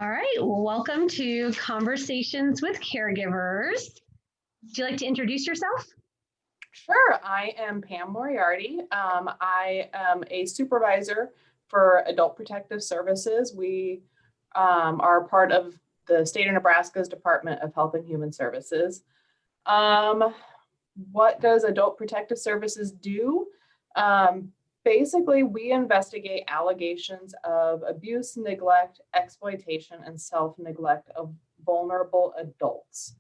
All right, well, welcome to Conversations with Caregivers. Would you like to introduce yourself? Sure, I am Pam Moriarty. I am a supervisor for Adult Protective Services. We are part of the state of Nebraska's Department of Health and Human Services. What does Adult Protective Services do? Basically, we investigate allegations of abuse, neglect, exploitation, and self-neglect of vulnerable adults.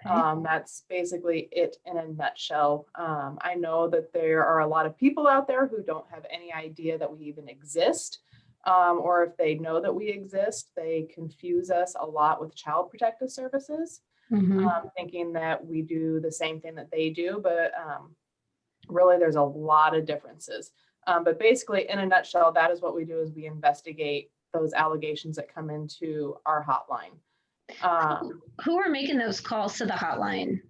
Okay. That's basically it in a nutshell. I know that there are a lot of people out there who don't have any idea that we even exist, or if they know that we exist, they confuse us a lot with Child Protective Services, thinking that we do the same thing that they do, but really there's a lot of differences. But basically, in a nutshell, that is what we do: is we investigate those allegations that come into our hotline. Who are making those calls to the hotline?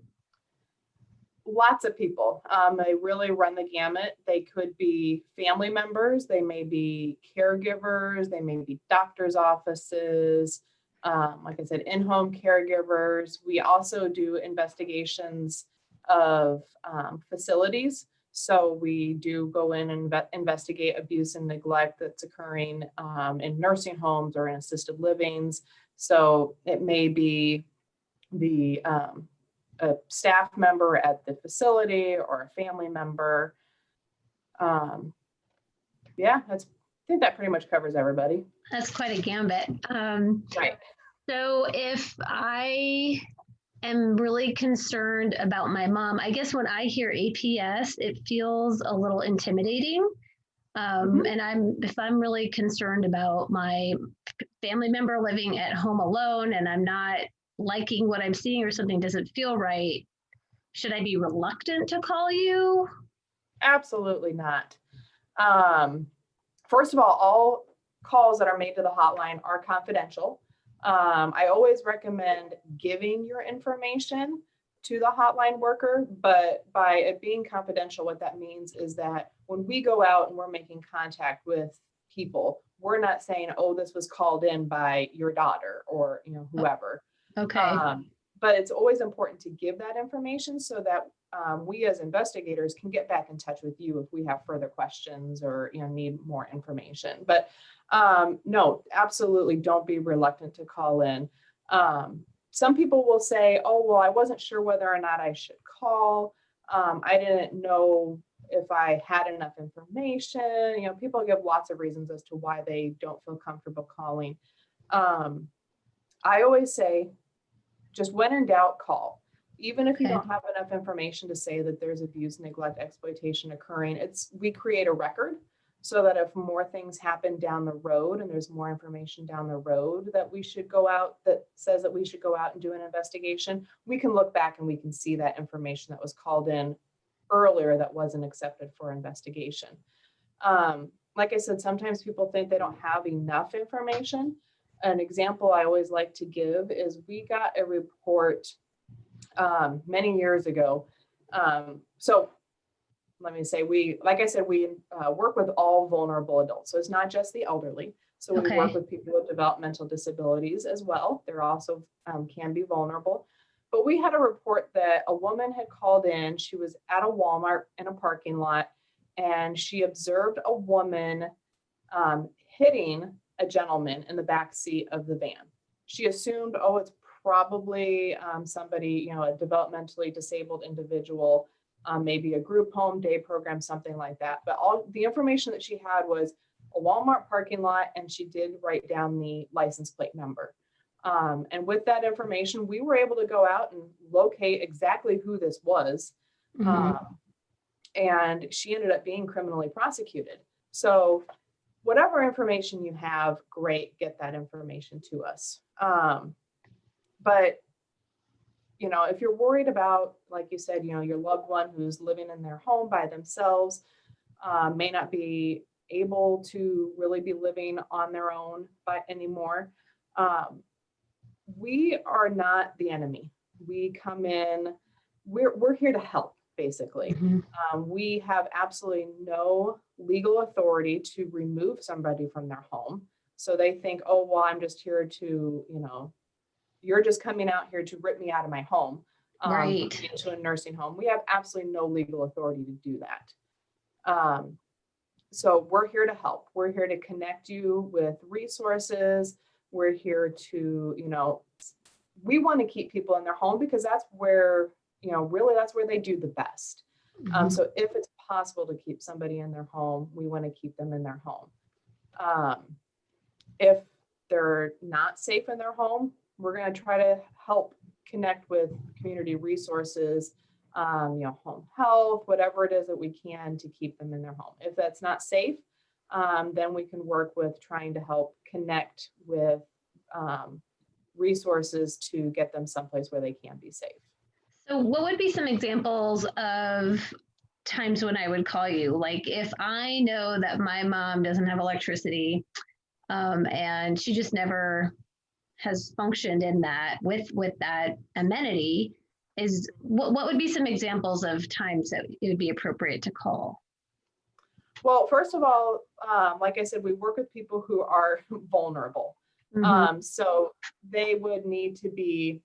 Lots of people. They really run the gamut. They could be family members, they may be caregivers, they may be doctors' offices, like I said, in-home caregivers. We also do investigations of facilities. So we do go in and investigate abuse and neglect that's occurring in nursing homes or in assisted livings. So it may be a staff member at the facility or a family member. Yeah, I think that pretty much covers everybody. That's quite a gambit. Right. So if I am really concerned about my mom, I guess when I hear APS, it feels a little intimidating. And if I'm really concerned about my family member living at home alone and I'm not liking what I'm seeing or something doesn't feel right, should I be reluctant to call you? Absolutely not. First of all calls that are made to the hotline are confidential. I always recommend giving your information to the hotline worker, but by it being confidential, what that means is that when we go out and we're making contact with people, we're not saying, oh, this was called in by your daughter or whoever. Okay. But it's always important to give that information so that we as investigators can get back in touch with you if we have further questions or need more information. But no, absolutely don't be reluctant to call in. Some people will say, oh, well, I wasn't sure whether or not I should call. I didn't know if I had enough information. People give lots of reasons as to why they don't feel comfortable calling. I always say, just when in doubt, call. Even if you don't have enough information to say that there's abuse, neglect, exploitation occurring, we create a record so that if more things happen down the road and there's more information down the road that we should go out, that says that we should go out and do an investigation, we can look back and we can see that information that was called in earlier that wasn't accepted for investigation. Like I said, sometimes people think they don't have enough information. An example I always like to give is we got a report many years ago. So let me say, like I said, we work with all vulnerable adults. So it's not just the elderly. So we work with people with developmental disabilities as well. They're also can be vulnerable. But we had a report that a woman had called in. She was at a Walmart in a parking lot, and she observed a woman hitting a gentleman in the back seat of the van. She assumed, oh, it's probably somebody, a developmentally disabled individual, maybe a group home, day program, something like that. But all the information that she had was a Walmart parking lot, and she did write down the license plate number. And with that information, we were able to go out and locate exactly who this was. And she ended up being criminally prosecuted. So whatever information you have, great, get that information to us. But, if you're worried about, like you said, your loved one who's living in their home by themselves, may not be able to really be living on their own anymore, we are not the enemy. We come in, we're here to help, basically. We have absolutely no legal authority to remove somebody from their home. So they think, oh, well, I'm just here to, you're just coming out here to rip me out of my home, Right. into a nursing home. We have absolutely no legal authority to do that. So we're here to help. We're here to connect you with resources. We're here to, we want to keep people in their home because that's where, really that's where they do the best. So if it's possible to keep somebody in their home, we want to keep them in their home. If they're not safe in their home, we're going to try to help connect with community resources, home health, whatever it is that we can to keep them in their home. If that's not safe, then we can work with trying to help connect with resources to get them someplace where they can be safe. So what would be some examples of times when I would call you? Like if I know that my mom doesn't have electricity, and she just never has functioned in that with that amenity, is what would be some examples of times that it would be appropriate to call? Well, first of all, like I said, we work with people who are vulnerable. So they would need to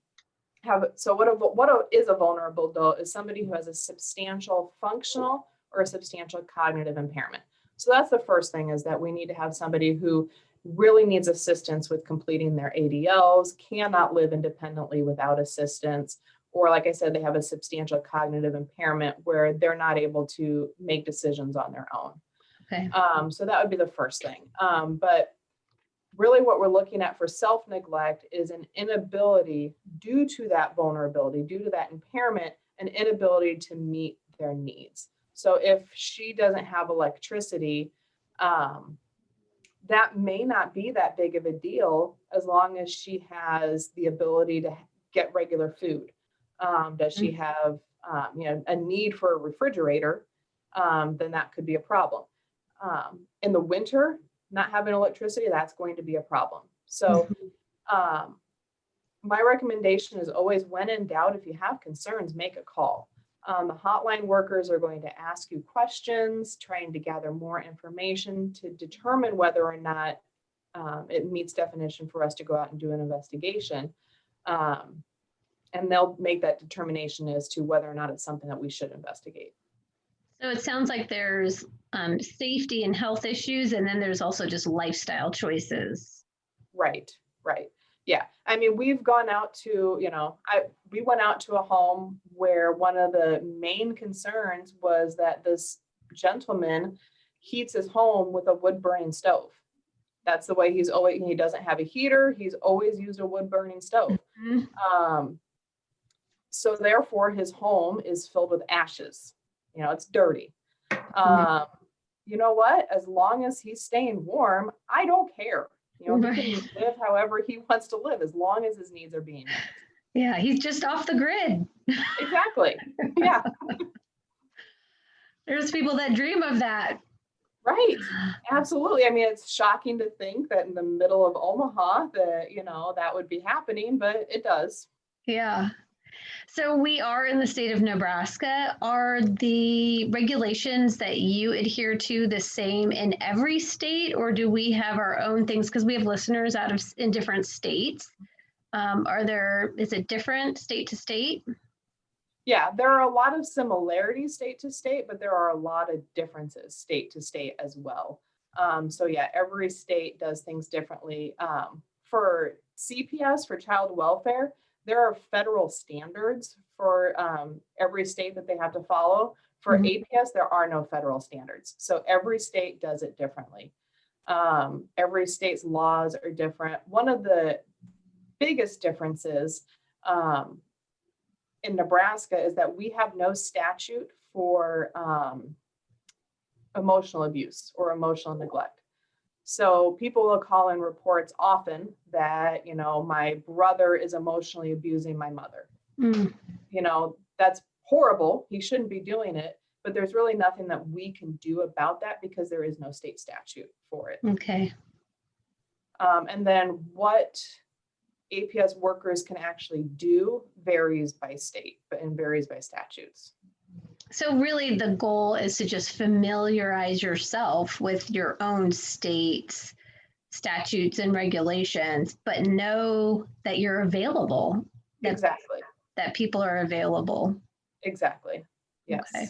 what is a vulnerable adult is somebody who has a substantial functional or a substantial cognitive impairment. So that's the first thing, is that we need to have somebody who really needs assistance with completing their ADLs, cannot live independently without assistance, or like I said, they have a substantial cognitive impairment where they're not able to make decisions on their own. Okay. So that would be the first thing. But really what we're looking at for self-neglect is an inability, due to that vulnerability, due to that impairment, an inability to meet their needs. So if she doesn't have electricity, that may not be that big of a deal as long as she has the ability to get regular food. Does she have a need for a refrigerator? Then that could be a problem. In the winter, not having electricity, that's going to be a problem. So my recommendation is always, when in doubt, if you have concerns, make a call. The hotline workers are going to ask you questions, trying to gather more information to determine whether or not it meets definition for us to go out and do an investigation. And they'll make that determination as to whether or not it's something that we should investigate. So it sounds like there's safety and health issues, and then there's also just lifestyle choices. Right. Yeah. I mean, we've gone out to, we went out to a home where one of the main concerns was that this gentleman heats his home with a wood burning stove. That's the way he doesn't have a heater. He's always used a wood burning stove. So therefore his home is filled with ashes. It's dirty. You know what? As long as he's staying warm, I don't care. He can live however he wants to live, as long as his needs are being met. Yeah, he's just off the grid. Exactly. Yeah. There's people that dream of that. Right. Absolutely. I mean, it's shocking to think that in the middle of Omaha that, that would be happening, but it does. Yeah. So we are in the state of Nebraska. Are the regulations that you adhere to the same in every state, or do we have our own things? Because we have listeners in different states. Is it different state to state? Yeah, there are a lot of similarities state to state, but there are a lot of differences state to state as well. So yeah, every state does things differently. For CPS, for child welfare, there are federal standards for every state that they have to follow. For APS, there are no federal standards. So every state does it differently. Every state's laws are different. One of the biggest differences in Nebraska is that we have no statute for emotional abuse or emotional neglect. So people will call in reports often that, my brother is emotionally abusing my mother. That's horrible. He shouldn't be doing it, but there's really nothing that we can do about that because there is no state statute for it. Okay. And then what APS workers can actually do varies by state, and varies by statutes. So really the goal is to just familiarize yourself with your own state's statutes and regulations, but know that you're available, Exactly. that people are available. Exactly. Yes. Okay.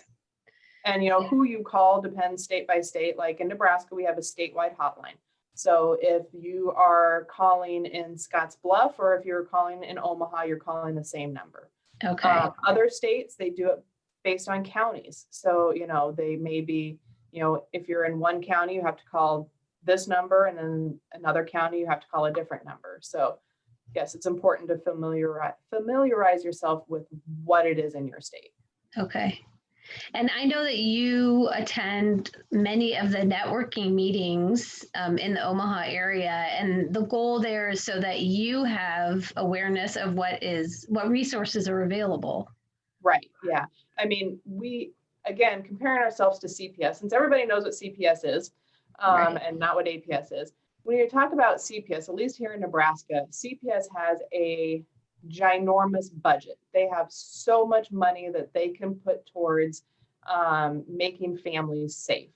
And who you call depends state by state. Like in Nebraska, we have a statewide hotline. So if you are calling in Scottsbluff or if you're calling in Omaha, you're calling the same number. Okay. Other states, they do it based on counties. So, they may be, if you're in one county, you have to call this number, and then another county, you have to call a different number. So yes, it's important to familiarize yourself with what it is in your state. Okay. And I know that you attend many of the networking meetings in the Omaha area, and the goal there is so that you have awareness of what resources are available. Right. Yeah. I mean, again, comparing ourselves to CPS, since everybody knows what CPS is Right. and not what APS is. When you talk about CPS, at least here in Nebraska, CPS has a ginormous budget. They have so much money that they can put towards making families safe.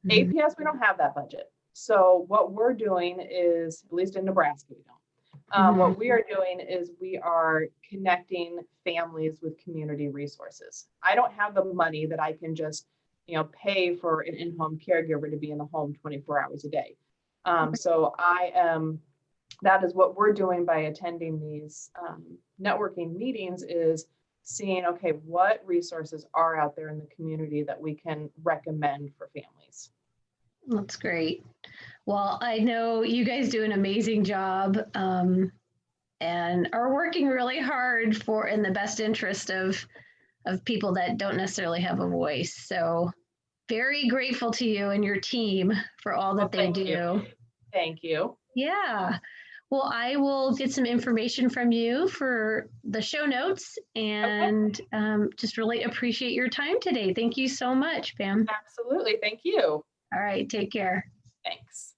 Mhm. APS, we don't have that budget. So what we're doing is, at least in Nebraska, we don't. What we are doing is we are connecting families with community resources. I don't have the money that I can just, pay for an in-home caregiver to be in the home 24 hours a day. So that is what we're doing by attending these networking meetings, is seeing, okay, what resources are out there in the community that we can recommend for families. That's great. Well, I know you guys do an amazing job and are working really hard in the best interest of people that don't necessarily have a voice. So very grateful to you and your team for all that they do. Thank you. Yeah. Well, I will get some information from you for the show notes, and just really appreciate your time today. Thank you so much, Pam. Absolutely. Thank you. All right. Take care. Thanks.